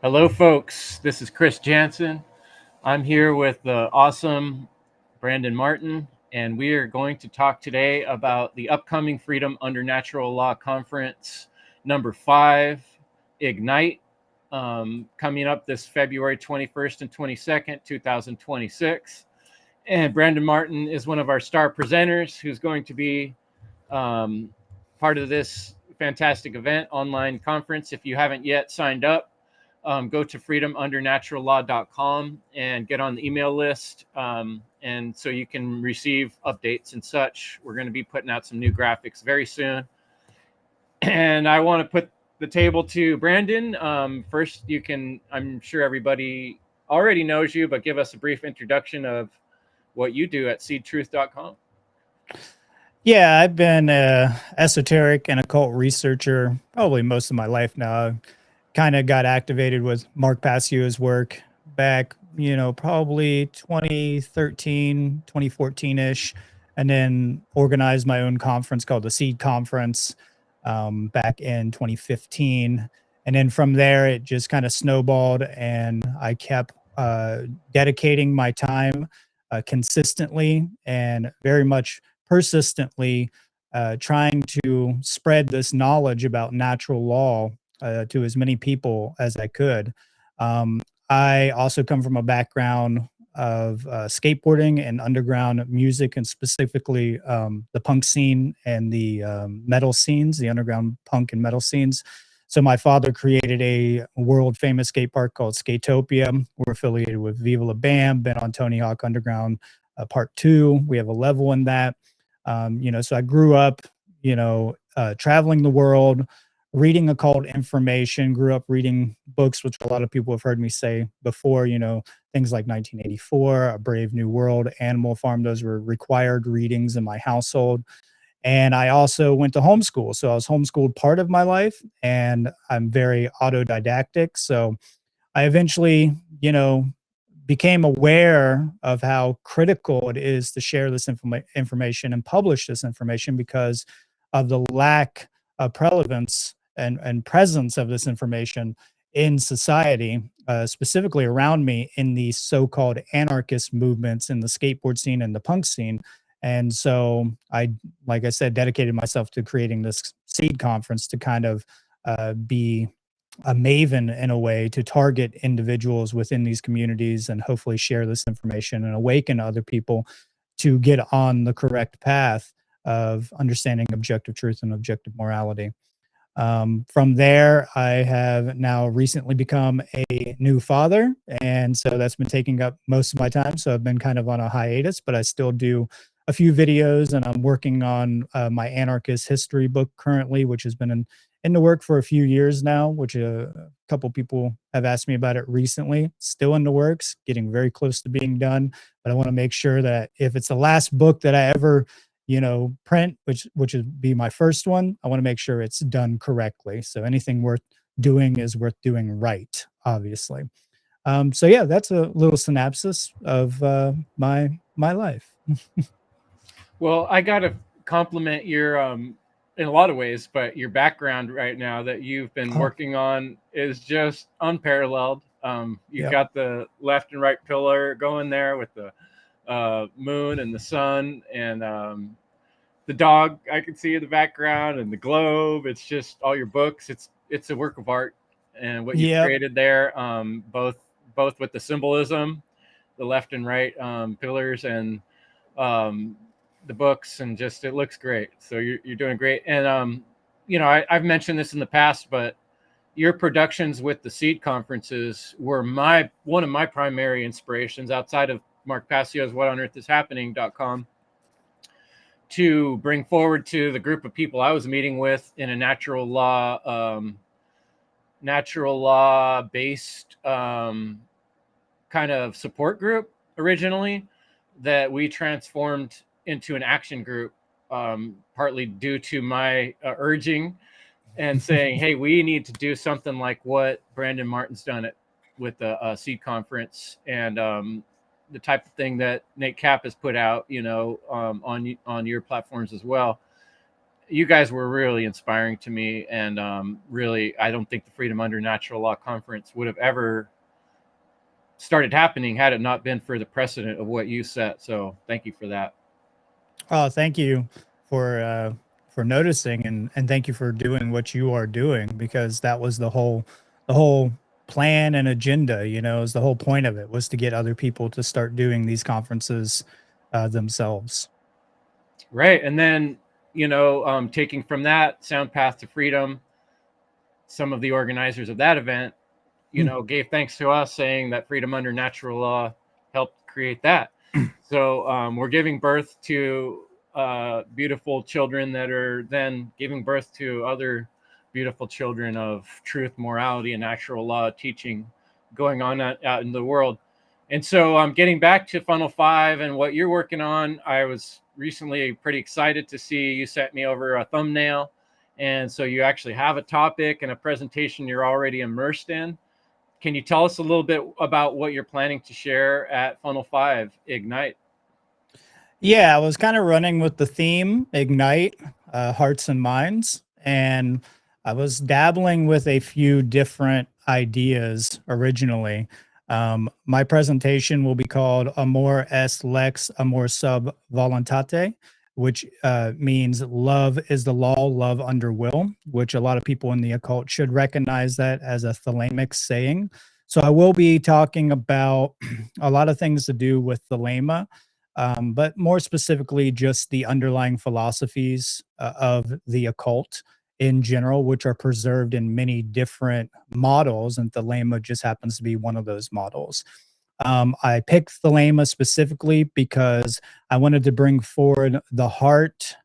Hello, folks. This is Chris Jansen. I'm here with the awesome Brandon Martin, and we are going to talk today about the upcoming Freedom Under Natural Law Conference number 5, Ignite, coming up this February 21st and 22nd, 2026. And Brandon Martin is one of our star presenters who's going to be part of this fantastic event online conference. If you haven't yet signed up, go to freedomundernaturallaw.com and get on the email list. And so you can receive updates and such. We're going to be putting out some new graphics very soon. And I want to put the table to Brandon. First, I'm sure everybody already knows you, but give us a brief introduction of what you do at seedtruth.com. Yeah, I've been an esoteric and occult researcher probably most of my life now. Kind of got activated with Mark Passio's work back, probably 2013, 2014-ish, and then organized my own conference called the S.E.E.D Conference back in 2015. And then from there, it just kind of snowballed, and I kept dedicating my time consistently and very much persistently trying to spread this knowledge about natural law to as many people as I could. I also come from a background of skateboarding and underground music, and specifically the punk scene and the metal scenes, the underground punk and metal scenes. So my father created a world famous skate park called Skatopia. We're affiliated with Viva La Bam, been on Tony Hawk Underground Part 2. We have a level in that. So I grew up, traveling the world, reading occult information, grew up reading books, which a lot of people have heard me say before, things like 1984, A Brave New World, Animal Farm. Those were required readings in my household. And I also went to homeschool. So I was homeschooled part of my life, and I'm very autodidactic. So I eventually, became aware of how critical it is to share this information and publish this information because of the lack of prevalence and presence of this information in society, specifically around me in these so-called anarchist movements in the skateboard scene and the punk scene. And so I, like I said, dedicated myself to creating this S.E.E.D conference to kind of be a maven in a way to target individuals within these communities and hopefully share this information and awaken other people to get on the correct path of understanding objective truth and objective morality. From there, I have now recently become a new father, and so that's been taking up most of my time. So I've been kind of on a hiatus, but I still do a few videos, and I'm working on my anarchist history book currently, which has been in the work for a few years now, which a couple people have asked me about it recently. Still in the works, getting very close to being done, but I want to make sure that if it's the last book that I ever print, which would be my first one, I want to make sure it's done correctly. So anything worth doing is worth doing right, obviously. So yeah, that's a little synopsis of my life. Well, I got to compliment your, in a lot of ways, but your background right now that you've been working on is just unparalleled. You've got the left and right pillar going there with the moon and the sun and the dog I can see in the background and the globe. It's just all your books. It's a work of art, and what you've created there, both with the symbolism, the left and right pillars, and the books, and just it looks great. So you're doing great. And I've mentioned this in the past, but your productions with the S.E.E.D conferences were one of my primary inspirations outside of Mark Passio's What on Earth Is Happening.com to bring forward to the group of people I was meeting with in a natural law based kind of support group originally that we transformed into an action group, partly due to my urging and saying, hey, we need to do something like what Brandon Martin's done with the S.E.E.D conference, and the type of thing that Nate Cap has put out, on your platforms as well. you guys were really inspiring to me, and really, I don't think the Freedom Under Natural Law Conference would have ever started happening had it not been for the precedent of what you set. So thank you for that. Oh, thank you for noticing, and thank you for doing what you are doing, because that was the whole plan and agenda. Is the whole point of it, was to get other people to start doing these conferences themselves. Right. And then, taking from that Sound Path to Freedom, some of the organizers of that event, gave thanks to us, saying that Freedom Under Natural Law helped create that. So we're giving birth to beautiful children that are then giving birth to other beautiful children of truth, morality, and natural law teaching going on out in the world. And so getting back to Funnel 5 and what you're working on, I was recently pretty excited to see you sent me over a thumbnail. And so you actually have a topic and a presentation you're already immersed in. Can you tell us a little bit about what you're planning to share at Funnel 5 Ignite? Yeah, I was kind of running with the theme Ignite, Hearts and Minds, and I was dabbling with a few different ideas originally. My presentation will be called Amor est lex, amor sub voluntate, which means love is the law, love under will, which a lot of people in the occult should recognize that as a thelemic saying. So I will be talking about a lot of things to do with thelema, but more specifically, just the underlying philosophies of the occult in general, which are preserved in many different models, and Thelema just happens to be one of those models. I picked Thelema specifically because I wanted to bring forward the heart,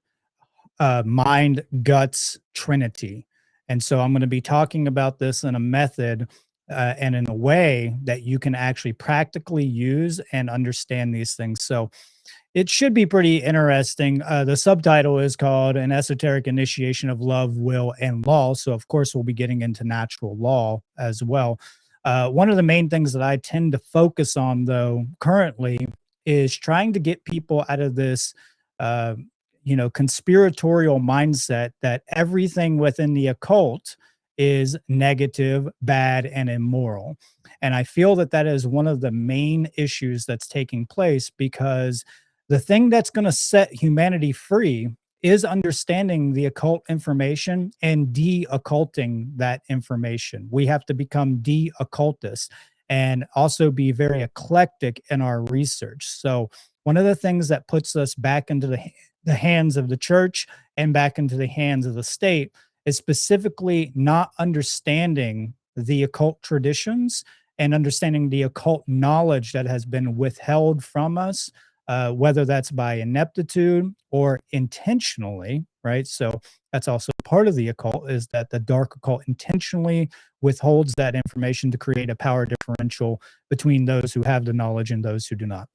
mind, guts trinity. And so I'm going to be talking about this in a method and in a way that you can actually practically use and understand these things. So it should be pretty interesting. The subtitle is called An Esoteric Initiation of Love, Will, and Law. So, of course, we'll be getting into natural law as well. One of the main things that I tend to focus on, though, currently is trying to get people out of this, uh, conspiratorial mindset that everything within the occult is negative, bad, and immoral. And I feel that that is one of the main issues that's taking place, because the thing that's going to set humanity free is understanding the occult information and de-occulting that information. We have to become de-occultists and also be very eclectic in our research. So one of the things that puts us back into the hands of the church and back into the hands of the state is specifically not understanding the occult traditions and understanding the occult knowledge that has been withheld from us, whether that's by ineptitude or intentionally, right? So that's also part of the occult, is that the dark occult intentionally withholds that information to create a power differential between those who have the knowledge and those who do not.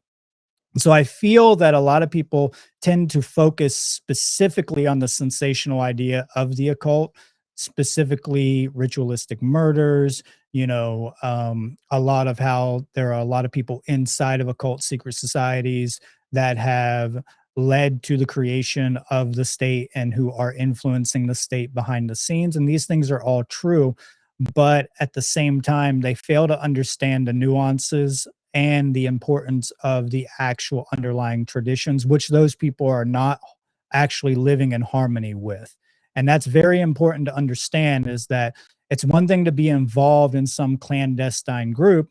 So I feel that a lot of people tend to focus specifically on the sensational idea of the occult, specifically ritualistic murders, a lot of how there are a lot of people inside of occult secret societies that have led to the creation of the state and who are influencing the state behind the scenes. And these things are all true. But at the same time, they fail to understand the nuances and the importance of the actual underlying traditions, which those people are not actually living in harmony with. And that's very important to understand, is that it's one thing to be involved in some clandestine group.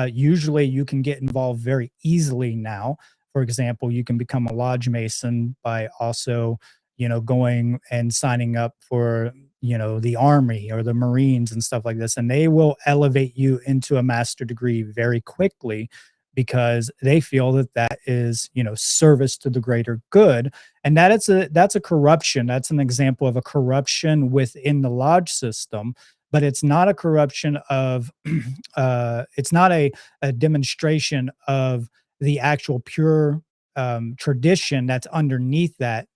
Usually you can get involved very easily now. For example, you can become a lodge mason by also, going and signing up for, the army or the Marines and stuff like this. And they will elevate you into a master degree very quickly, because they feel that that is, service to the greater good. And that's a corruption. That's an example of a corruption within the lodge system. But it's not a corruption of it's not a demonstration of the actual pure tradition that's underneath that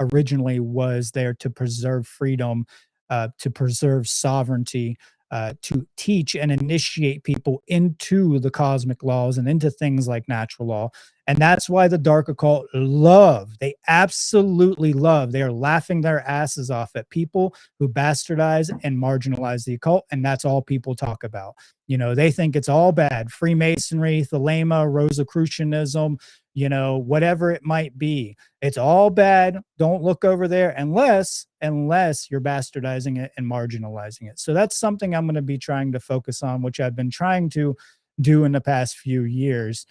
originally was there to preserve freedom, to preserve sovereignty, to teach and initiate people into the cosmic laws and into things like natural law. And that's why the dark occult love, they absolutely love, they are laughing their asses off at people who bastardize and marginalize the occult. And that's all people talk about. They think it's all bad. Freemasonry, Thelema, Rosicrucianism, whatever it might be. It's all bad. Don't look over there unless you're bastardizing it and marginalizing it. So that's something I'm going to be trying to focus on, which I've been trying to do in the past few years.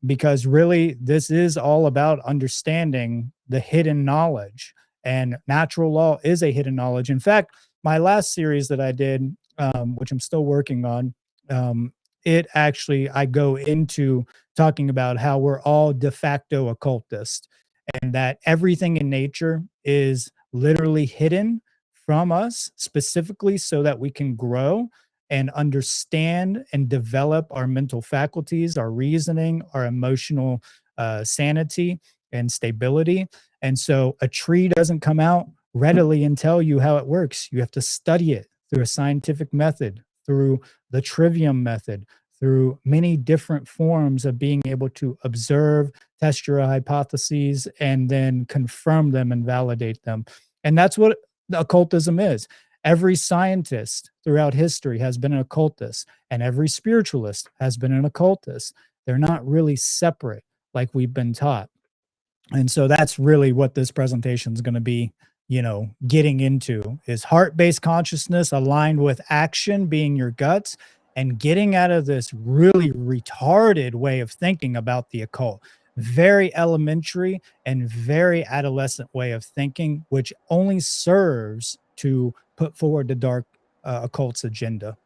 Because really, this is all about understanding the hidden knowledge, and natural law is a hidden knowledge. In fact, my last series that I did, which I'm still working on, it actually, I go into talking about how we're all de facto occultists, and that everything in nature is literally hidden from us specifically so that we can grow and understand and develop our mental faculties, our reasoning, our emotional sanity and stability. And so a tree doesn't come out readily and tell you how it works. You have to study it through a scientific method, through the trivium method, through many different forms of being able to observe, test your hypotheses, and then confirm them and validate them. And that's what occultism is. Every scientist throughout history has been an occultist, and every spiritualist has been an occultist. They're not really separate like we've been taught. And so that's really what this presentation is going to be, getting into, is heart-based consciousness aligned with action being your guts, and getting out of this really retarded way of thinking about the occult. Very elementary and very adolescent way of thinking, which only serves to put forward the dark occult's agenda.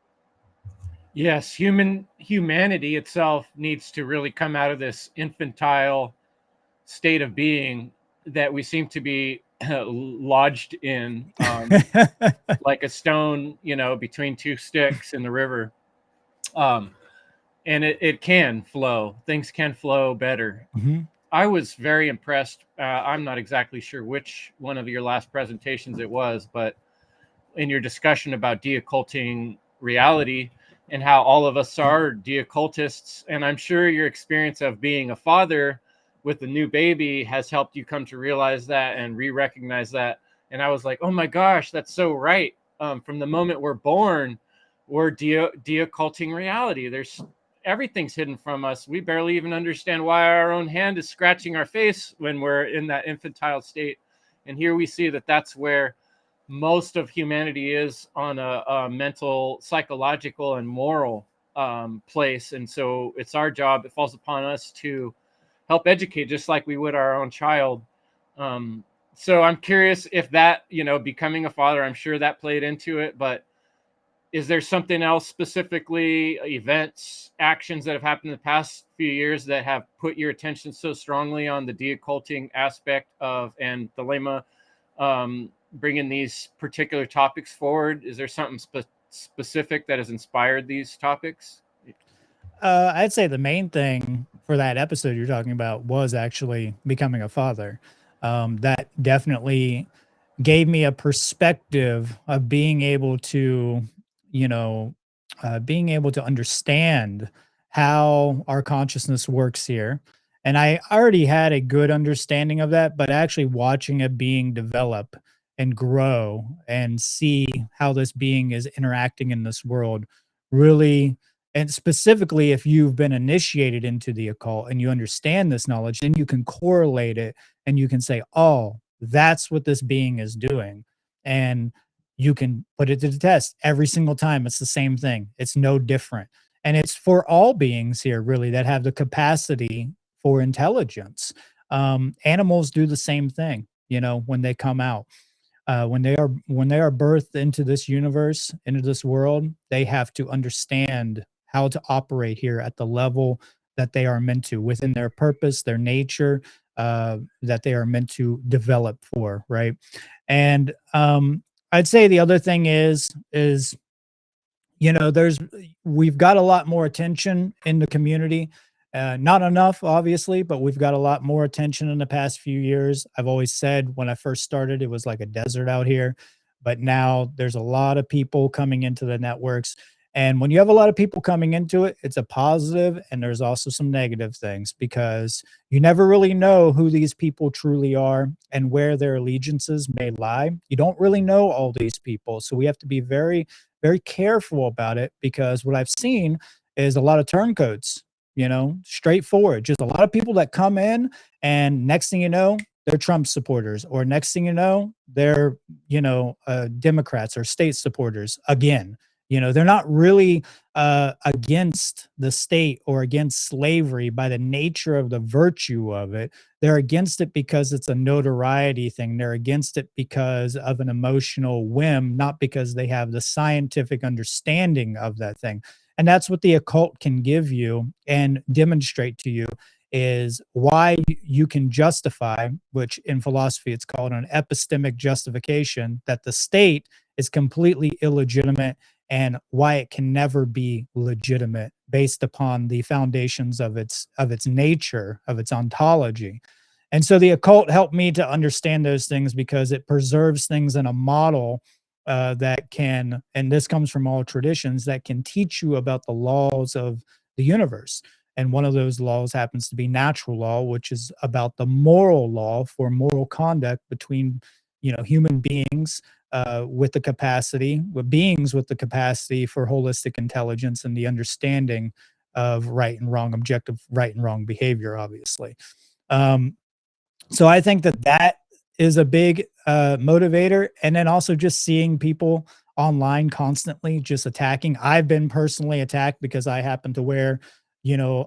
Yes, humanity itself needs to really come out of this infantile state of being that we seem to be lodged in, like a stone, between two sticks in the river. Um, and it can flow. Things can flow better. Mhm. I was very impressed. I'm not exactly sure which one of your last presentations it was, but in your discussion about de-occulting reality and how all of us are de-occultists, and I'm sure your experience of being a father with a new baby has helped you come to realize that and re-recognize that. And I was like, oh my gosh, that's so right. From the moment we're born, we're de-occulting reality. There's everything's hidden from us. We barely even understand why our own hand is scratching our face when we're in that infantile state. And here we see that that's where most of humanity is, on a mental, psychological, and moral place. And so it's our job, it falls upon us to help educate just like we would our own child. So I'm curious if that, becoming a father, I'm sure that played into it, but is there something else, specifically events, actions that have happened in the past few years that have put your attention so strongly on the de-occulting aspect of, and the Lema, bringing these particular topics forward? Is there something specific that has inspired these topics? I'd say the main thing for that episode you're talking about was actually becoming a father. That definitely gave me a perspective of being able to, you know, being able to understand how our consciousness works here. And I already had a good understanding of that, but actually watching it being develop and grow and see how this being is interacting in this world really, and specifically if you've been initiated into the occult and you understand this knowledge, then you can correlate it and you can say, oh, that's what this being is doing. And you can put it to the test every single time. It's the same thing. It's no different. And it's for all beings here, really, that have the capacity for intelligence. Animals do the same thing, when they come out. When they are birthed into this universe, into this world, they have to understand how to operate here at the level that they are meant to, within their purpose, their nature, that they are meant to develop for, right? And I'd say the other thing is there's we've got a lot more attention in the community. Not enough, obviously, but we've got a lot more attention in the past few years. I've always said when I first started, it was like a desert out here, but now there's a lot of people coming into the networks, And when you have a lot of people coming into it, it's a positive, and there's also some negative things because you never really know who these people truly are and where their allegiances may lie. You don't really know all these people. So we have to be very, very careful about it because what I've seen is a lot of turncoats, straightforward. Just a lot of people that come in, and next thing you know, they're Trump supporters, or next thing you know, they're, Democrats or state supporters again. They're not really against the state or against slavery by the nature of the virtue of it. They're against it because it's a notoriety thing. They're against it because of an emotional whim, not because they have the scientific understanding of that thing. And that's what the occult can give you and demonstrate to you is why you can justify, which in philosophy it's called an epistemic justification, that the state is completely illegitimate and why it can never be legitimate based upon the foundations of its nature, of its ontology. And so the occult helped me to understand those things because it preserves things in a model that can, and this comes from all traditions, that can teach you about the laws of the universe. And one of those laws happens to be natural law, which is about the moral law for moral conduct between, human beings beings with the capacity for holistic intelligence and the understanding of right and wrong, objective right and wrong behavior, obviously. Um, so I think that is a big motivator. And then also just seeing people online constantly just attacking. I've been personally attacked because I happen to wear,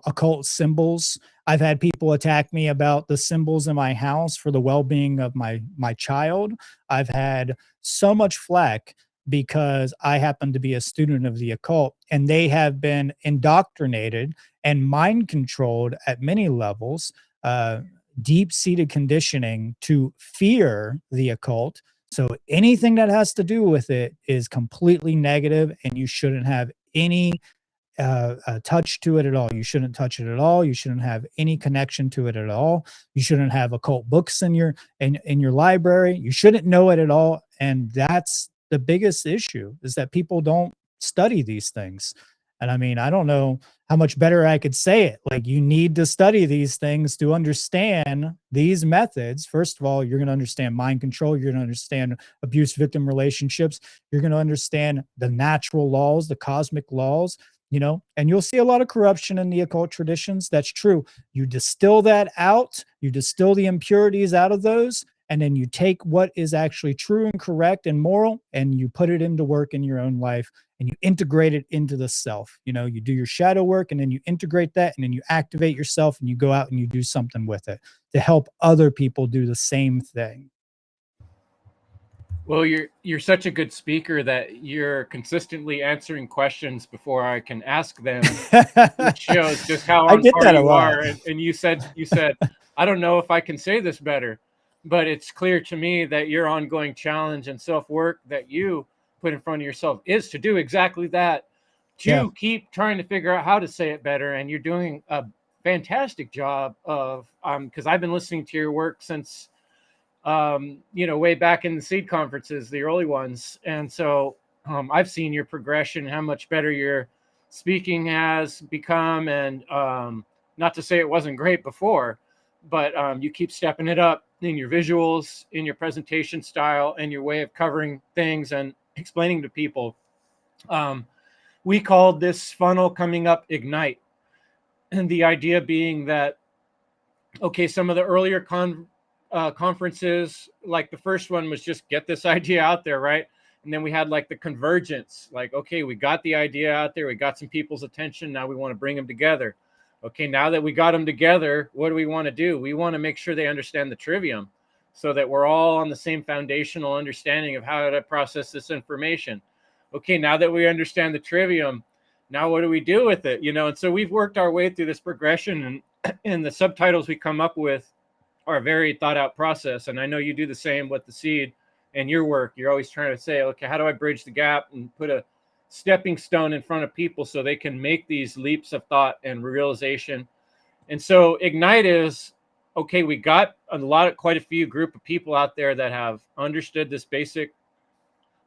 occult symbols. I've had people attack me about the symbols in my house for the well-being of my child. I've had so much flack because I happen to be a student of the occult, and they have been indoctrinated and mind controlled at many levels. Deep-seated conditioning to fear the occult. So anything that has to do with it is completely negative, and you shouldn't have any touch to it at all. You shouldn't touch it at all. You shouldn't have any connection to it at all. You shouldn't have occult books in your library. You shouldn't know it at all. And that's the biggest issue, is that people don't study these things. And I mean, I don't know how much better I could say it. Like, you need to study these things to understand these methods. First of all, you're going to understand mind control. You're going to understand abuse victim relationships. You're going to understand the natural laws, the cosmic laws, and you'll see a lot of corruption in the occult traditions. That's true. You distill that out, you distill the impurities out of those, and then you take what is actually true and correct and moral, and you put it into work in your own life, and you integrate it into the self. You do your shadow work, and then you integrate that, and then you activate yourself, and you go out and you do something with it to help other people do the same thing. Well, you're such a good speaker that you're consistently answering questions before I can ask them, which shows just how I on get par that a you lot. are. And you said, I don't know if I can say this better, but it's clear to me that your ongoing challenge and self-work that you put in front of yourself is to do exactly that, Yeah. to keep trying to figure out how to say it better. And you're doing a fantastic job of, because I've been listening to your work since way back in the S.E.E.D conferences, the early ones. And so I've seen your progression, how much better your speaking has become. And not to say it wasn't great before, but you keep stepping it up in your visuals, in your presentation style, and your way of covering things and explaining to people. We called this funnel coming up Ignite. And the idea being that, okay, some of the earlier conferences, like the first one was just get this idea out there, right? And then we had like the convergence, like, okay, we got the idea out there, we got some people's attention, now we want to bring them together. Okay, now that we got them together, what do we want to do? We want to make sure they understand the trivium so that we're all on the same foundational understanding of how to process this information. Okay, now that we understand the trivium, now what do we do with it? And so we've worked our way through this progression, and the subtitles we come up with are a very thought out process. And I know you do the same with the S.E.E.D and your work. You're always trying to say, okay, how do I bridge the gap and put a stepping stone in front of people so they can make these leaps of thought and realization. And so Ignite is, okay, we got quite a few group of people out there that have understood this basic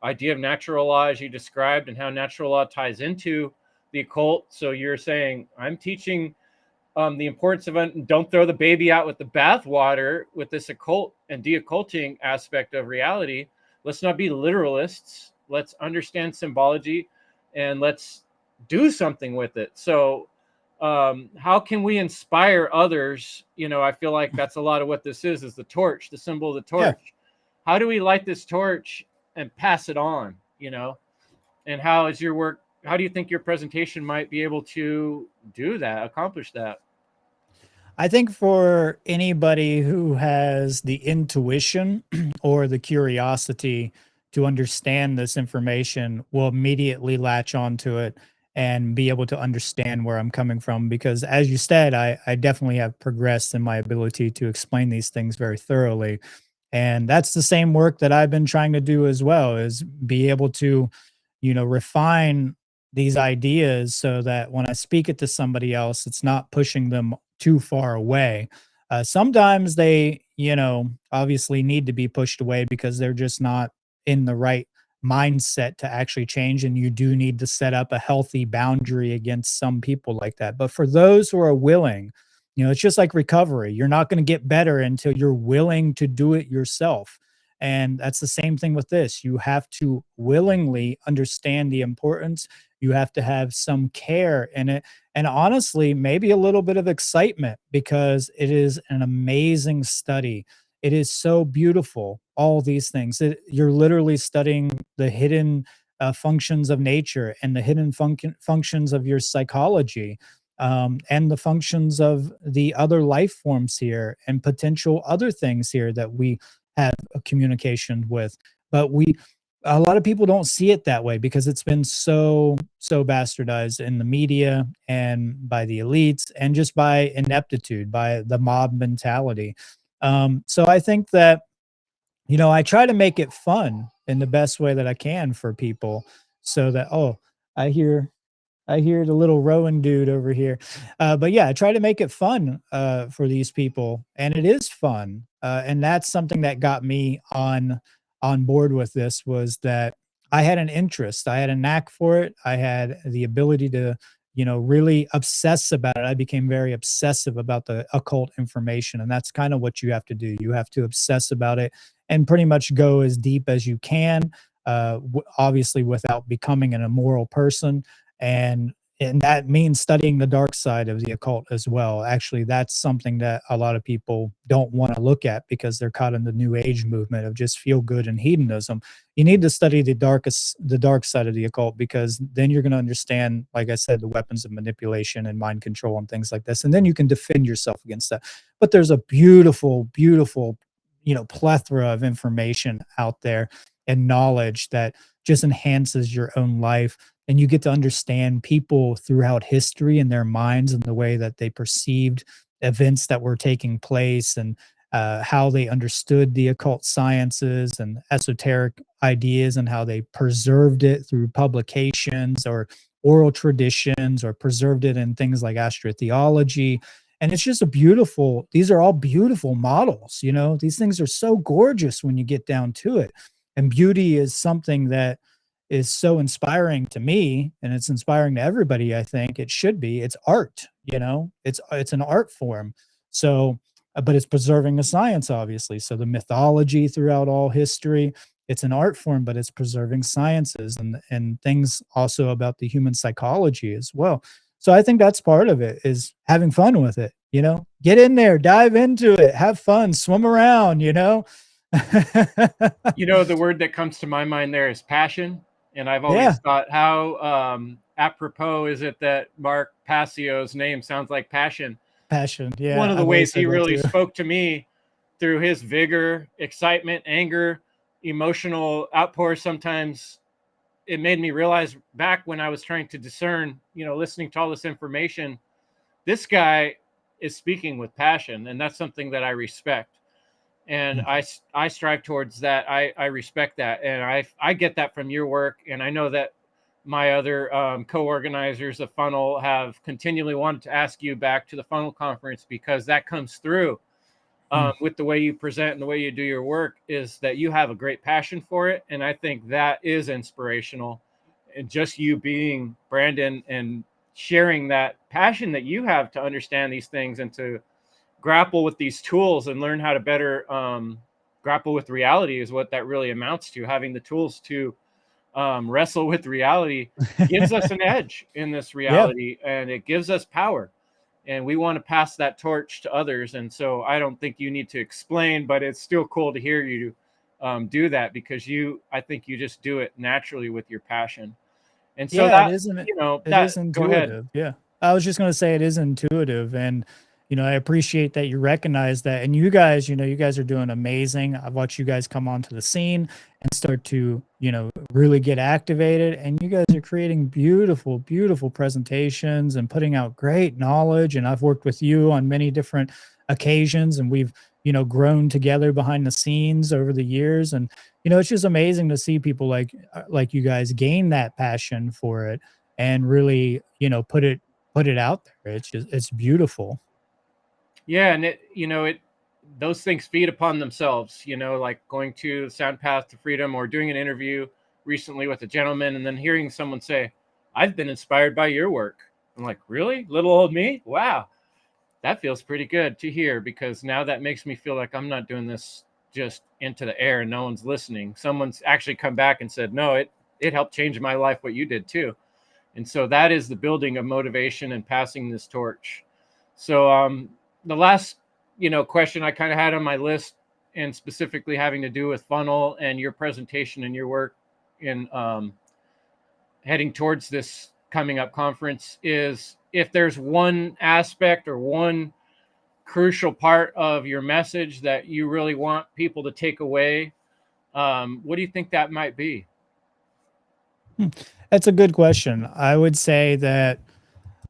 idea of natural law as you described, and how natural law ties into the occult. So you're saying I'm teaching the importance of don't throw the baby out with the bathwater with this occult and de-occulting aspect of reality. Let's not be literalists. Let's understand symbology, and let's do something with it. So how can we inspire others? I feel like that's a lot of what this is the torch, the symbol of the torch. Yeah. How do we light this torch and pass it on? And how is your work? How do you think your presentation might be able to do that, accomplish that? I think for anybody who has the intuition or the curiosity to understand this information will immediately latch onto it and be able to understand where I'm coming from. Because as you said, I definitely have progressed in my ability to explain these things very thoroughly. And that's the same work that I've been trying to do as well, is be able to, refine these ideas so that when I speak it to somebody else, it's not pushing them too far away. Sometimes they, obviously need to be pushed away because they're just not in the right mindset to actually change. And you do need to set up a healthy boundary against some people like that. But for those who are willing, it's just like recovery. You're not going to get better until you're willing to do it yourself. And that's the same thing with this. You have to willingly understand the importance. You have to have some care in it. And honestly, maybe a little bit of excitement, because it is an amazing study. It is so beautiful, all these things. You're literally studying the hidden functions of nature and the hidden functions of your psychology, and the functions of the other life forms here and potential other things here that we have a communication with. But a lot of people don't see it that way because it's been so bastardized in the media and by the elites and just by ineptitude, by the mob mentality. So I think that, I try to make it fun in the best way that I can for people, so that, oh, I hear I hear the little Rowan dude over here. But yeah, I try to make it fun for these people, and it is fun. And that's something that got me on board with this, was that I had an interest, I had a knack for it, I had the ability to, really obsess about it. I became very obsessive about the occult information, and that's kind of what you have to do. You have to obsess about it and pretty much go as deep as you can, obviously without becoming an immoral person, and that means studying the dark side of the occult as well. Actually, that's something that a lot of people don't want to look at because they're caught in the new age movement of just feel good and hedonism. You need to study the dark side of the occult, because then you're going to understand, like I said, the weapons of manipulation and mind control and things like this, and then you can defend yourself against that. But there's a beautiful plethora of information out there and knowledge that just enhances your own life, and you get to understand people throughout history and their minds and the way that they perceived events that were taking place, and how they understood the occult sciences and esoteric ideas, and how they preserved it through publications or oral traditions, or preserved it in things like astrotheology. And it's just these are all beautiful models. These things are so gorgeous when you get down to it. And beauty is something that is so inspiring to me, and it's inspiring to everybody. I think it should be. It's art, it's an art form. So, but it's preserving the science, obviously. So the mythology throughout all history, it's an art form, but it's preserving sciences and things also about the human psychology as well. So I think that's part of it, is having fun with it. Get in there, dive into it, have fun, swim around. The word that comes to my mind there is passion. And I've always Yeah. thought, how apropos is it that Mark Passio's name sounds like passion? Passion. One Yeah. of the I've always ways he said that really too. spoke to me through his vigor, excitement, anger, emotional outpours. Sometimes it made me realize, back when I was trying to discern, listening to all this information, this guy is speaking with passion, and that's something that I respect. And I strive towards that. I respect that, and I get that from your work, and I know that my other co-organizers of FUNL have continually wanted to ask you back to the FUNL conference, because that comes through. with the way you present and the way you do your work is that you have a great passion for it. And I think that is inspirational. And just you being Brandon and sharing that passion that you have to understand these things and to grapple with these tools and learn how to better grapple with reality is what that really amounts to. Having the tools to wrestle with reality gives us an edge in this Yeah. reality, and it gives us power, and we want to pass that torch to others. And so I don't think you need to explain, but it's still cool to hear you do that, because I think you just do it naturally with your passion. And so Yeah, it that, isn't it it that, is go ahead. intuitive, yeah. I was just gonna say it is intuitive, and, I appreciate that you recognize that, and you guys, you guys are doing amazing. I've watched you guys come onto the scene and start to, really get activated, and you guys are creating beautiful, beautiful presentations and putting out great knowledge, and I've worked with you on many different occasions, and we've, grown together behind the scenes over the years, and it's just amazing to see people like you guys gain that passion for it and really, put it out there. It's beautiful. Yeah, and it those things feed upon themselves. Like going to Sound Path to Freedom or doing an interview recently with a gentleman, and then hearing someone say, "I've been inspired by your work." I'm like, "Really, little old me? Wow, that feels pretty good to hear." Because now that makes me feel like I'm not doing this just into the air and no one's listening. Someone's actually come back and said, "No, it helped change my life. What you did too." And so that is the building of motivation and passing this torch. So the last question I kind of had on my list, and specifically having to do with FUNL and your presentation and your work in heading towards this coming up conference, is if there's one aspect or one crucial part of your message that you really want people to take away, what do you think that might be? Hmm. That's a good question. I would say that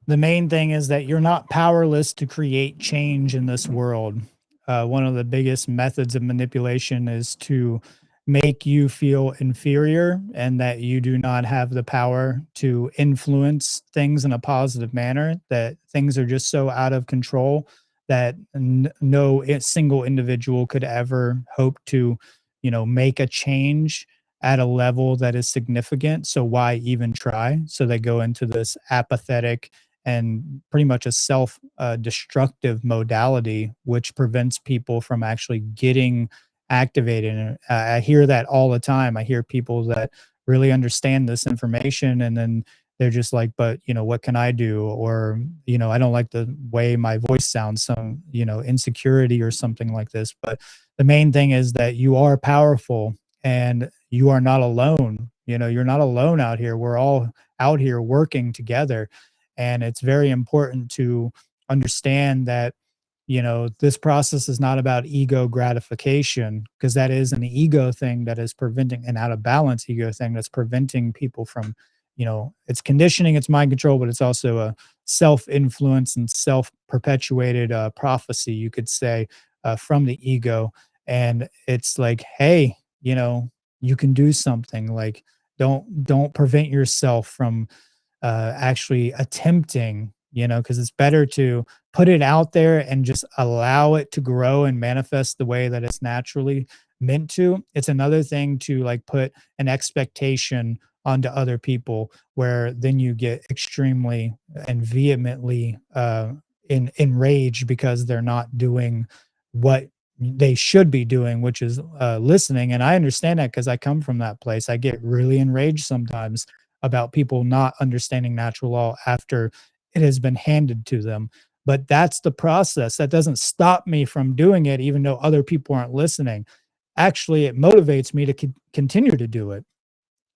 the main thing is that you're not powerless to create change in this world. One of the biggest methods of manipulation is to make you feel inferior and that you do not have the power to influence things in a positive manner, that things are just so out of control that no single individual could ever hope to, make a change at a level that is significant. So why even try? So they go into this apathetic and pretty much a self destructive modality, which prevents people from actually getting activated. And I hear that all the time. I hear people that really understand this information and then they're just like, but what can I do? Or, I don't like the way my voice sounds, some, insecurity or something like this. But the main thing is that you are powerful and you are not alone. You're not alone out here. We're all out here working together. And it's very important to understand that, this process is not about ego gratification, because that is an ego thing that is preventing an out of balance ego thing that's preventing people from, it's conditioning, it's mind control, but it's also a self influence and self perpetuated prophecy, you could say, from the ego. And it's like, hey, you can do something. Like, don't prevent yourself from actually attempting, because it's better to put it out there and just allow it to grow and manifest the way that it's naturally meant to. It's another thing to like put an expectation onto other people where then you get extremely and vehemently enraged because they're not doing what they should be doing, which is listening. And I understand that because I come from that place. I get really enraged sometimes about people not understanding natural law after it has been handed to them. But that's the process. That doesn't stop me from doing it, even though other people aren't listening. Actually, it motivates me to continue to do it.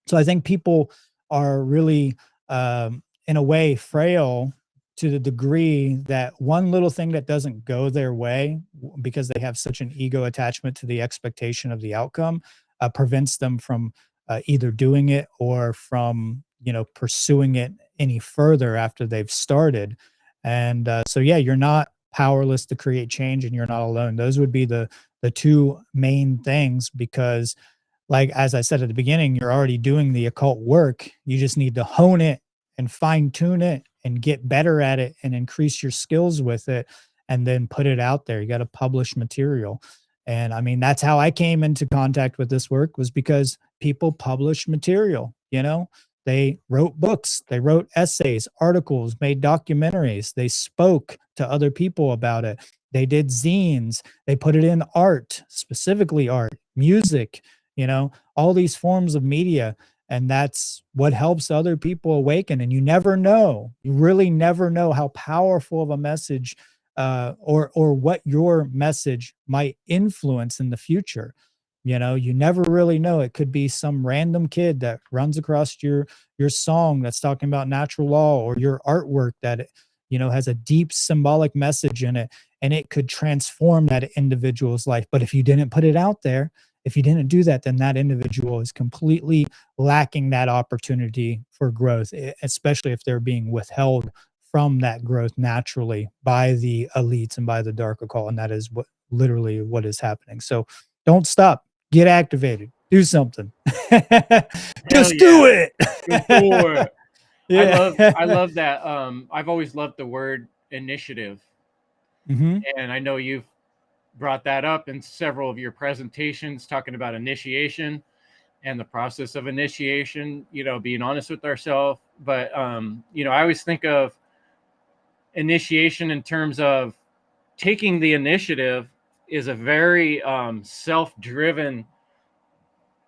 So I think people are really, in a way, frail to the degree that one little thing that doesn't go their way because they have such an ego attachment to the expectation of the outcome prevents them from either doing it or from pursuing it any further after they've started. And so yeah, you're not powerless to create change, and you're not alone. Those would be the two main things, because like as I said at the beginning, you're already doing the occult work. You just need to hone it and fine tune it and get better at it and increase your skills with it. and then put it out there. You got to publish material. And I mean, that's how I came into contact with this work, was because people published material, you know? They wrote books, they wrote essays, articles, made documentaries, they spoke to other people about it. They did zines, they put it in art, specifically art, music, you know, all these forms of media. And that's what helps other people awaken. And you never know, you really never know how powerful of a message or what your message might influence in the future. You know, you never really know. It could be some random kid that runs across your song that's talking about natural law, or your artwork that, you know, has a deep symbolic message in it, and it could transform that individual's life. But if you didn't put it out there, if you didn't do that, then that individual is completely lacking that opportunity for growth, especially if they're being withheld from that growth naturally by the elites and by the dark occult. And that is what literally what is happening. So don't stop, get activated, do something. Hell Just yeah. do it. Go for it. Yeah. I love that. I've always loved the word initiative. Hmm. And I know you've brought that up in several of your presentations, talking about initiation and the process of initiation, you know, being honest with ourselves. But, you know, I always think of initiation in terms of taking the initiative is a very self-driven,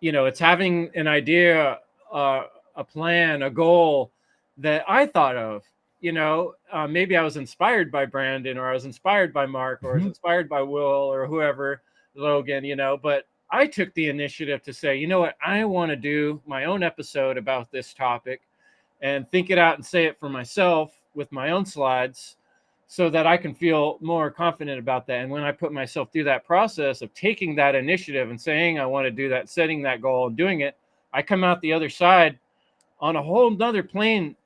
you know, it's having an idea, a plan, a goal that I thought of. You know, maybe I was inspired by Brandon, or I was inspired by Mark, or I was Hmm. inspired by Will, or whoever, Logan, you know, but I took the initiative to say, you know what, I want to do my own episode about this topic and think it out and say it for myself with my own slides, so that I can feel more confident about that. And when I put myself through that process of taking that initiative and saying I want to do that, setting that goal and doing it, I come out the other side on a whole nother playing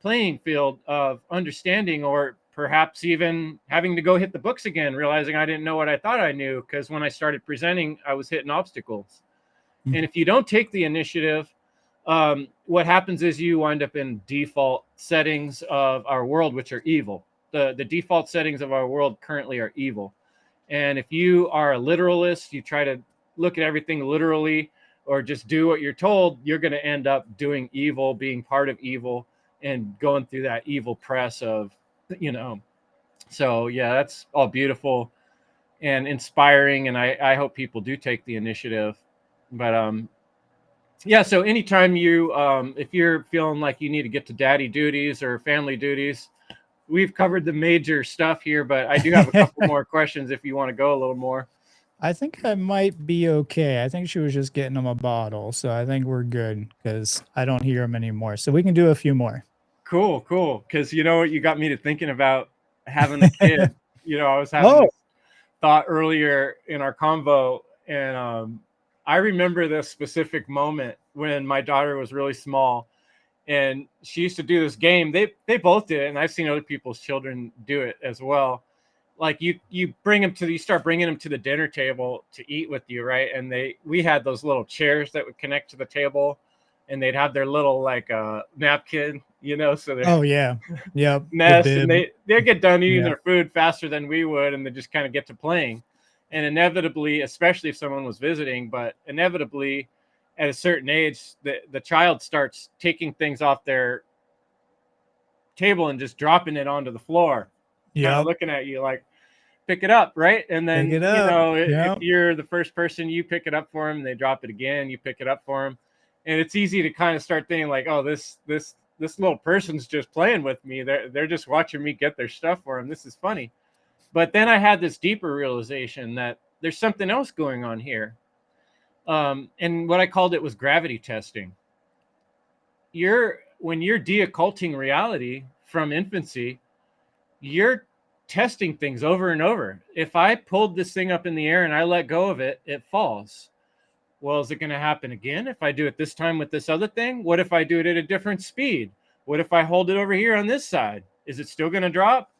field of understanding, or perhaps even having to go hit the books again, realizing I didn't know what I thought I knew, because when I started presenting, I was hitting obstacles. And if you don't take the initiative, what happens is you wind up in default settings of our world, which are evil. The default settings of our world currently are evil. And if you are a literalist, you try to look at everything literally, or just do what you're told, you're going to end up doing evil, being part of evil, and going through that evil press of, you know. So yeah, that's all beautiful and inspiring, and I hope people do take the initiative. But yeah, so anytime you if you're feeling like you need to get to daddy duties or family duties, we've covered the major stuff here, but I do have a couple more questions if you want to go a little more. I think I might be okay. I think she was just getting him a bottle. So I think we're good because I don't hear him anymore. So we can do a few more. Cool. Because you know what, you got me to thinking about having a kid. You know, I was having Oh, this thought earlier in our convo, and I remember this specific moment when my daughter was really small, and she used to do this game. They both did it, and I've seen other people's children do it as well. Like you start bringing them to the dinner table to eat with you, right? And we had those little chairs that would connect to the table, and they'd have their little like napkin, you know, so they're oh yeah. Yep. The mess, and bib. they get done eating Yeah. their food faster than we would, and they just kind of get to playing. And inevitably, especially if someone was visiting, but inevitably at a certain age, the child starts taking things off their table and just dropping it onto the floor, kind of Yep. looking at you like, pick it up, right? And Pick then, it you up. know, if Yep. you're the first person, you pick it up for them, they drop it again, you pick it up for them. And it's easy to kind of start thinking like, oh, this little person's just playing with me. They're just watching me get their stuff for them. This is funny. But then I had this deeper realization that there's something else going on here. And what I called it was gravity testing. When you're de-occulting reality from infancy, you're testing things over and over. If I pulled this thing up in the air and I let go of it, it falls. Well, is it going to happen again if I do it this time with this other thing? What if I do it at a different speed? What if I hold it over here on this side? Is it still going to drop?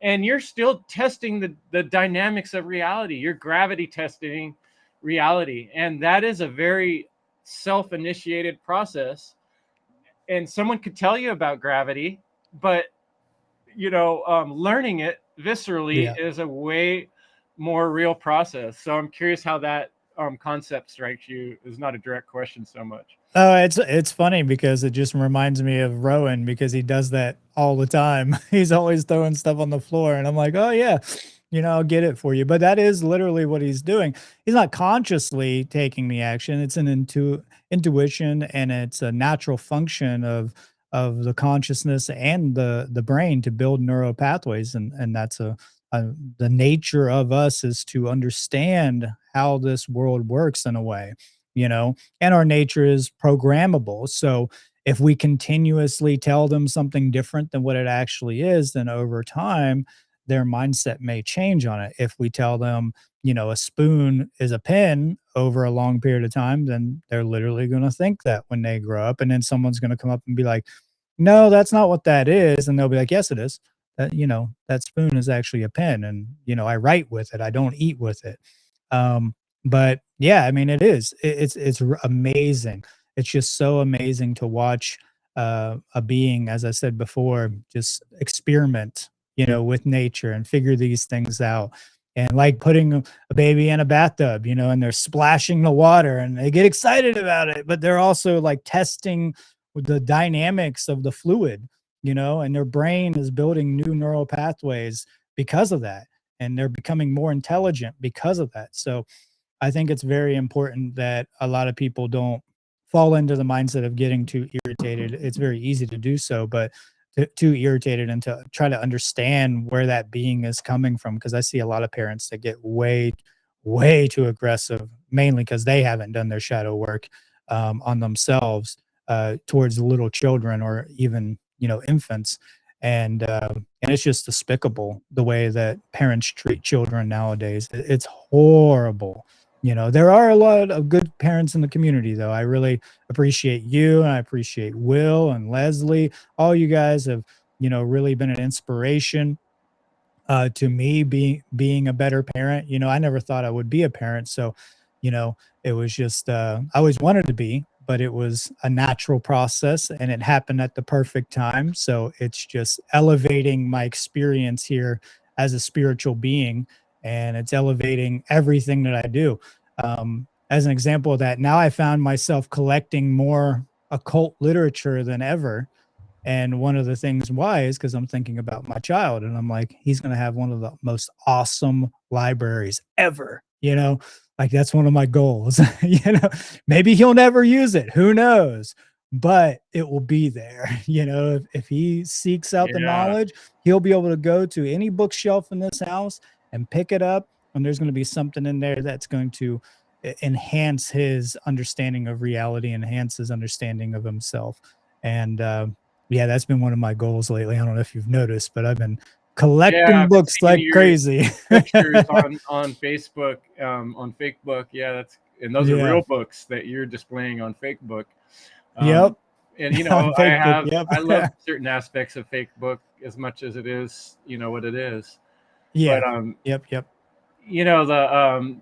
And you're still testing the dynamics of reality. You're gravity testing reality. And that is a very self-initiated process. And someone could tell you about gravity, but you know, learning it viscerally is a way more real process. So I'm curious how that concept strikes you. Is not a direct question so much. Oh, it's funny because it just reminds me of Rowan because he does that all the time. He's always throwing stuff on the floor, and I'm like, oh yeah, I'll get it for you. But that is literally what he's doing. He's not consciously taking the action. It's an intuition, and it's a natural function of the consciousness and the brain to build neural pathways, and that's the nature of us is to understand how this world works in a way, and our nature is programmable. So if we continuously tell them something different than what it actually is, then over time, their mindset may change on it. If we tell them, a spoon is a pen over a long period of time, then they're literally going to think that when they grow up. And then someone's going to come up and be like, no, that's not what that is. And they'll be like, yes, it is. That spoon is actually a pen. And, I write with it, I don't eat with it. Um, but yeah, I mean, it is. It's amazing. It's just so amazing to watch a being, as I said before, just experiment, with nature and figure these things out. And like putting a baby in a bathtub, and they're splashing the water and they get excited about it, but they're also like testing with the dynamics of the fluid, and their brain is building new neural pathways because of that. And they're becoming more intelligent because of that. So I think it's very important that a lot of people don't fall into the mindset of getting too irritated. It's very easy to do so, but too irritated and to try to understand where that being is coming from. Because I see a lot of parents that get way too aggressive, mainly because they haven't done their shadow work on themselves towards little children or even infants. And it's just despicable the way that parents treat children nowadays. It's horrible. There are a lot of good parents in the community, though. I really appreciate you, and I appreciate Will and Leslie. All you guys have, really been an inspiration to me being a better parent. I never thought I would be a parent. So, it was just I always wanted to be, but it was a natural process and it happened at the perfect time. So it's just elevating my experience here as a spiritual being, and it's elevating everything that I do. As an example of that, now I found myself collecting more occult literature than ever, and one of the things why is because I'm thinking about my child, and I'm like, he's going to have one of the most awesome libraries ever. Like that's one of my goals. Maybe he'll never use it. Who knows? But it will be there. If he seeks out the Yeah. knowledge, he'll be able to go to any bookshelf in this house and pick it up. And there's going to be something in there that's going to enhance his understanding of reality, enhance his understanding of himself. And yeah, that's been one of my goals lately. I don't know if you've noticed, but I've been Yeah, collecting I've been books seeing like your crazy. pictures on Facebook, on Facebook. Yeah, and those are Yeah. real books that you're displaying on Facebook. Yep. Um, and On Facebook. Yep. I love certain aspects of Facebook as much as it is, what it is. But Yeah. Yep. Yep. the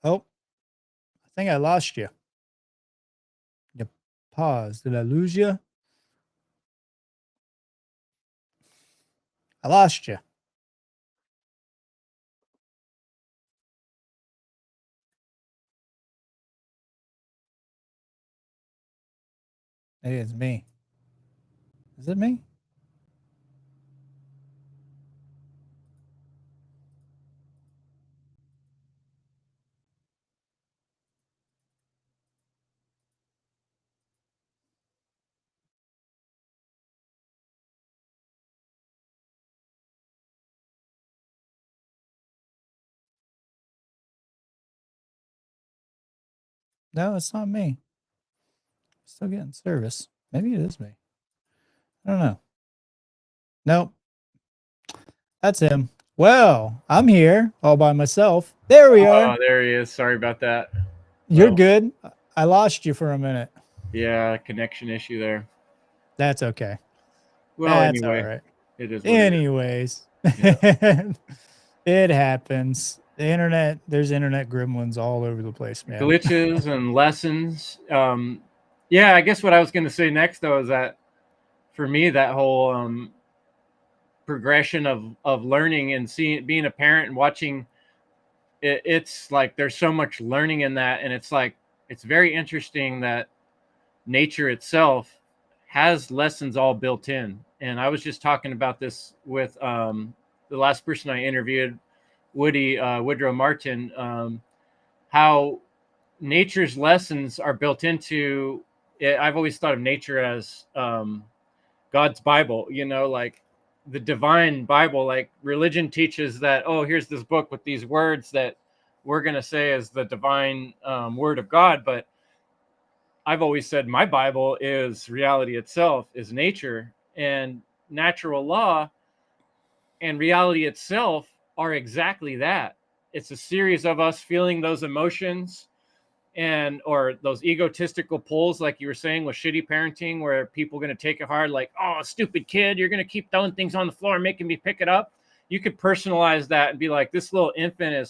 Oh, I think I lost you. You pause. Did I lose you? I lost you. Maybe it's me. Is it me? No, it's not me. Still getting service. Maybe it is me. I don't know. Nope. That's him. Well, I'm here all by myself. There we are. there he is. Sorry about that. You're Well, good. I lost you for a minute. yeah, connection issue there. That's okay. Well, That's all anyway, right. it is what it is. Anyways, Yeah. it happens. There's internet gremlins all over the place, man. Glitches and lessons. Yeah, I guess what I was going to say next though is that for me, that whole progression of learning and being a parent and watching it, it's like there's so much learning in that, and it's like it's very interesting that nature itself has lessons all built in. And I was just talking about this with the last person I interviewed, Woodrow Martin, how nature's lessons are built into it. I've always thought of nature as God's Bible, like the divine Bible. Like religion teaches that, oh, here's this book with these words that we're going to say is the divine word of God. But I've always said my Bible is reality itself, is nature, and natural law and reality itself are exactly that. It's a series of us feeling those emotions and or those egotistical pulls, like you were saying with shitty parenting, where people are going to take it hard, like, oh, stupid kid, you're going to keep throwing things on the floor and making me pick it up. You could personalize that and be like, this little infant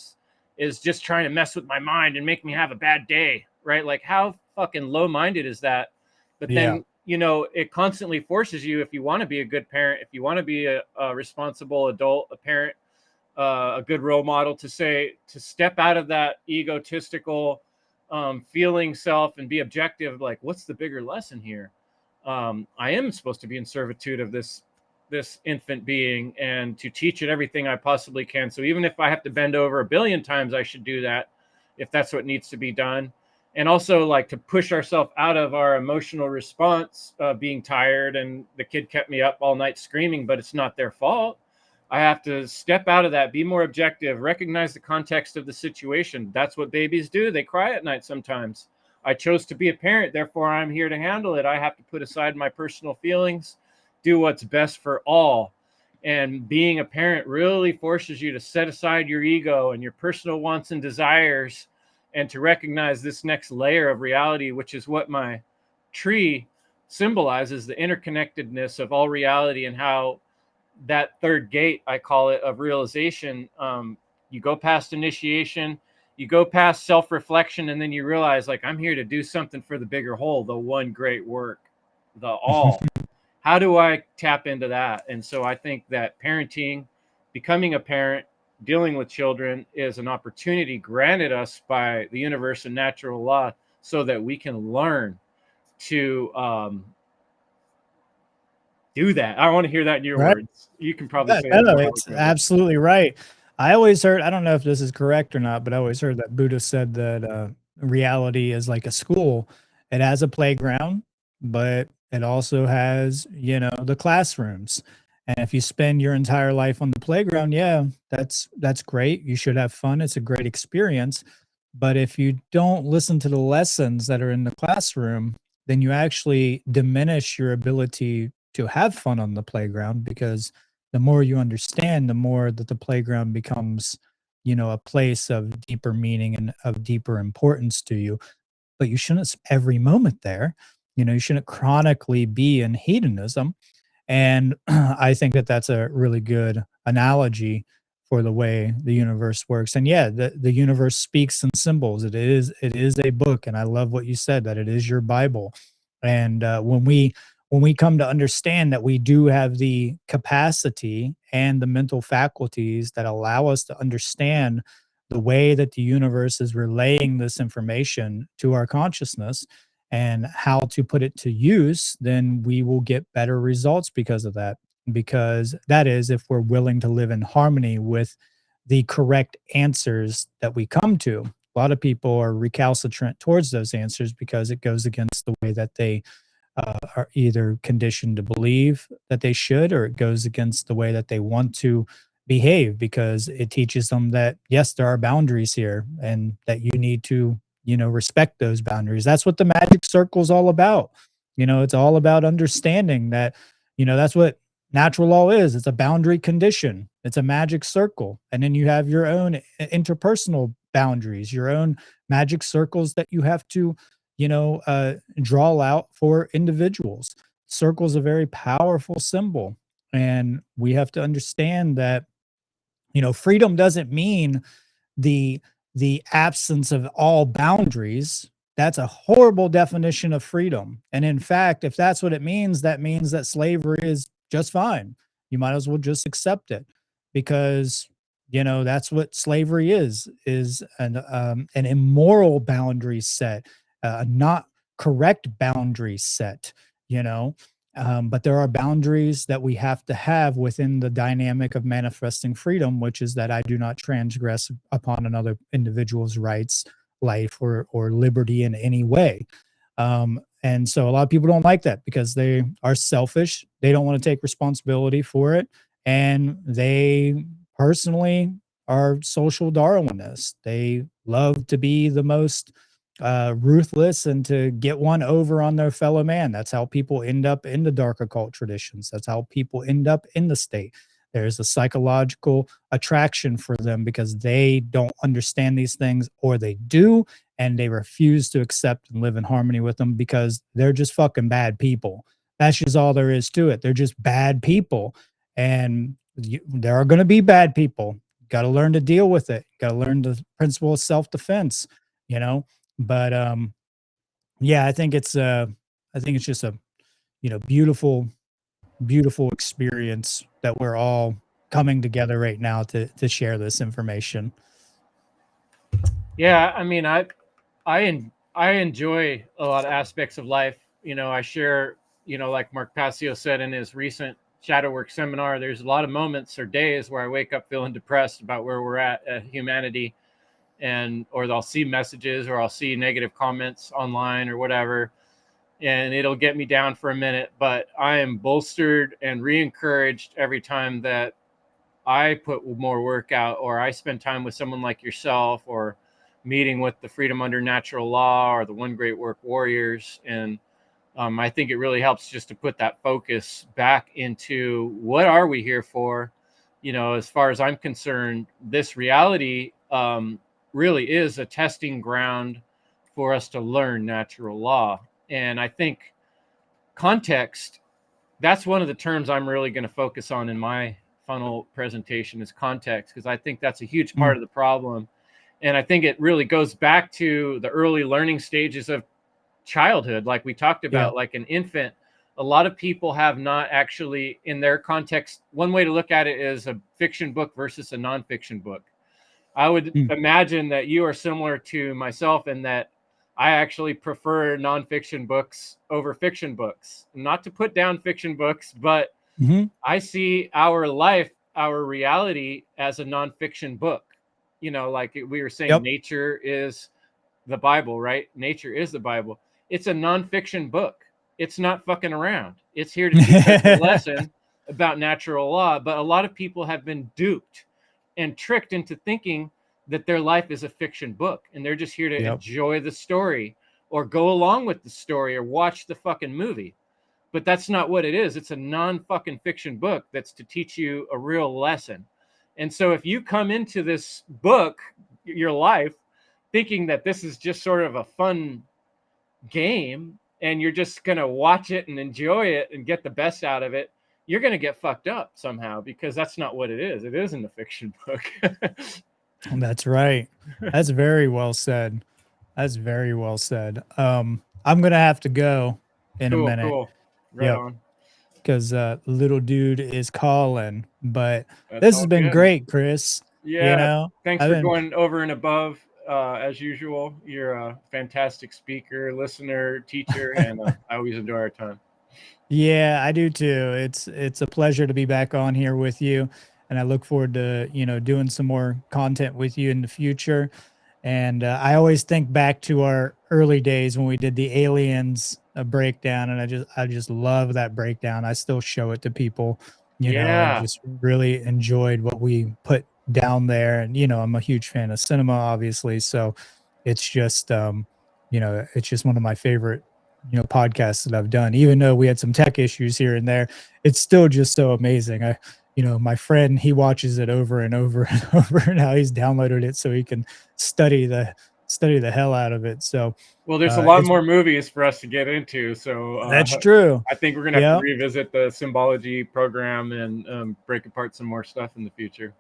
is just trying to mess with my mind and make me have a bad day, right? Like, how fucking low-minded is that? But then it constantly forces you, if you want to be a good parent, if you want to be a responsible adult, a parent, a good role model, to step out of that egotistical feeling self and be objective. Like, what's the bigger lesson here? I am supposed to be in servitude of this infant being and to teach it everything I possibly can. So even if I have to bend over 1 billion times, I should do that if that's what needs to be done. And also, like, to push ourselves out of our emotional response, being tired and the kid kept me up all night screaming, but it's not their fault. I have to step out of that, be more objective, recognize the context of the situation. That's what babies do. They cry at night sometimes. I chose to be a parent, therefore I'm here to handle it. I have to put aside my personal feelings, do what's best for all. And being a parent really forces you to set aside your ego and your personal wants and desires, and to recognize this next layer of reality, which is what my tree symbolizes, the interconnectedness of all reality, and how that third gate, I call it, of realization, you go past initiation, you go past self-reflection, and then you realize, like, I'm here to do something for the bigger whole, the one great work, the all. How do I tap into that? And so I think that parenting, becoming a parent, dealing with children is an opportunity granted us by the universe and natural law, so that we can learn to do that. I want to hear that in your words. You can probably say it more it's absolutely right. I always heard, I don't know if this is correct or not, but I always heard that Buddha said that reality is like a school. It has a playground, but it also has, the classrooms. And if you spend your entire life on the playground, yeah, that's great. You should have fun. It's a great experience. But if you don't listen to the lessons that are in the classroom, then you actually diminish your ability to have fun on the playground, because the more you understand, the more that the playground becomes, a place of deeper meaning and of deeper importance to you. But you shouldn't every moment there. You shouldn't chronically be in hedonism. And I think that that's a really good analogy for the way the universe works. And yeah, the universe speaks in symbols. It is a book, and I love what you said, that it is your Bible. And when we come to understand that we do have the capacity and the mental faculties that allow us to understand the way that the universe is relaying this information to our consciousness and how to put it to use, then we will get better results because of that. Because that is, if we're willing to live in harmony with the correct answers that we come to. A lot of people are recalcitrant towards those answers because it goes against the way that they are either conditioned to believe that they should, or it goes against the way that they want to behave, because it teaches them that, yes, there are boundaries here and that you need to, respect those boundaries. That's what the magic circle is all about. It's all about understanding that, that's what natural law is. It's a boundary condition, it's a magic circle. And then you have your own interpersonal boundaries, your own magic circles that you have to draw out for individuals. Circle is a very powerful symbol. And we have to understand that, freedom doesn't mean the the absence of all boundaries. that's a horrible definition of freedom. And in fact, if that's what it means, that means that slavery is just fine. You might as well just accept it, because that's what slavery is an immoral boundary set, a not correct boundary set, you know. But there are boundaries that we have to have within the dynamic of manifesting freedom, which is that I do not transgress upon another individual's rights, life, or liberty in any way. And so a lot of people don't like that because they are selfish. They don't want to take responsibility for it. And they personally are social Darwinists. They love to be the most ruthless and to get one over on their fellow man. That's how people end up in the dark occult traditions. That's how people end up in the state. There's a psychological attraction for them because they don't understand these things, or they do, and they refuse to accept and live in harmony with them because they're just fucking bad people. That's just all there is to it. They're just bad people. And there are going to be bad people. Got to learn to deal with it. Got to learn the principle of self-defense, you know? But yeah, I think it's just a beautiful, beautiful experience that we're all coming together right now to share this information. Yeah, I mean, I enjoy a lot of aspects of life. I share, like Mark Passio said in his recent shadow work seminar, there's a lot of moments or days where I wake up feeling depressed about where we're at humanity, or I'll see messages or I'll see negative comments online or whatever, and it'll get me down for a minute, but I am bolstered and re-encouraged every time that I put more work out, or I spend time with someone like yourself, or meeting with the Freedom Under Natural Law or the One Great Work Warriors. And I think it really helps just to put that focus back into what are we here for? As far as I'm concerned, this reality really is a testing ground for us to learn natural law. And I think context, that's one of the terms I'm really going to focus on in my funnel presentation, is context, because I think that's a huge part of the problem. And I think it really goes back to the early learning stages of childhood, like we talked about, like an infant. A lot of people have not actually, in their context, one way to look at it is a fiction book versus a nonfiction book. I would imagine that you are similar to myself in that I actually prefer nonfiction books over fiction books. Not to put down fiction books, but I see our life, our reality, as a nonfiction book. Like we were saying, nature is the Bible, right? Nature is the Bible. It's a nonfiction book. It's not fucking around. It's here to teach us a lesson about natural law. But a lot of people have been duped and tricked into thinking that their life is a fiction book, and they're just here to enjoy the story or go along with the story or watch the fucking movie. But that's not what it is. It's a non-fucking fiction book that's to teach you a real lesson. And so if you come into this book, your life, thinking that this is just sort of a fun game and you're just going to watch it and enjoy it and get the best out of it, you're going to get fucked up somehow, because that's not what it is. It isn't a fiction book. That's right. That's very well said. That's very well said. I'm going to have to go in a minute. Cool. Right on. Because little dude is calling. But this has been great, Chris. Yeah. Thanks for going over and above. As usual, you're a fantastic speaker, listener, teacher, and I always enjoy our time. Yeah, I do too. It's a pleasure to be back on here with you, and I look forward to doing some more content with you in the future. And I always think back to our early days when we did the aliens breakdown, and I just love that breakdown. I still show it to people, and just really enjoyed what we put down there. And I'm a huge fan of cinema, obviously, so it's just it's just one of my favorite podcasts that I've done. Even though we had some tech issues here and there, it's still just so amazing. My friend, he watches it over and over and over, and how he's downloaded it so he can study the hell out of it. So, well, there's a lot more movies for us to get into. So that's true. I think we're gonna have to revisit the symbology program and break apart some more stuff in the future.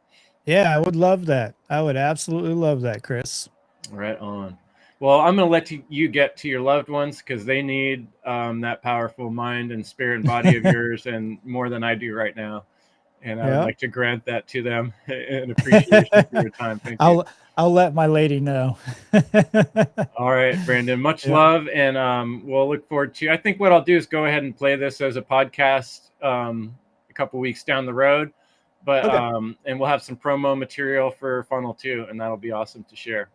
Yeah, I would love that. I would absolutely love that, Chris. Right on. Well, I'm going to let you get to your loved ones because they need that powerful mind and spirit and body of yours, and more than I do right now. And I would Yeah. like to grant that to them in appreciation for your time. Thank you. I'll let my lady know. All right, Brandon, much Yeah. love. And we'll look forward to, I think what I'll do is go ahead and play this as a podcast a couple weeks down the road. But Okay. and we'll have some promo material for Funnel too, and that'll be awesome to share.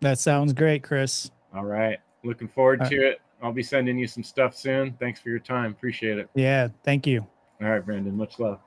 That sounds great, Chris. All right. Looking forward All right. to it. I'll be sending you some stuff soon. Thanks for your time. Appreciate it. Yeah. Thank you. All right, Brandon. Much love.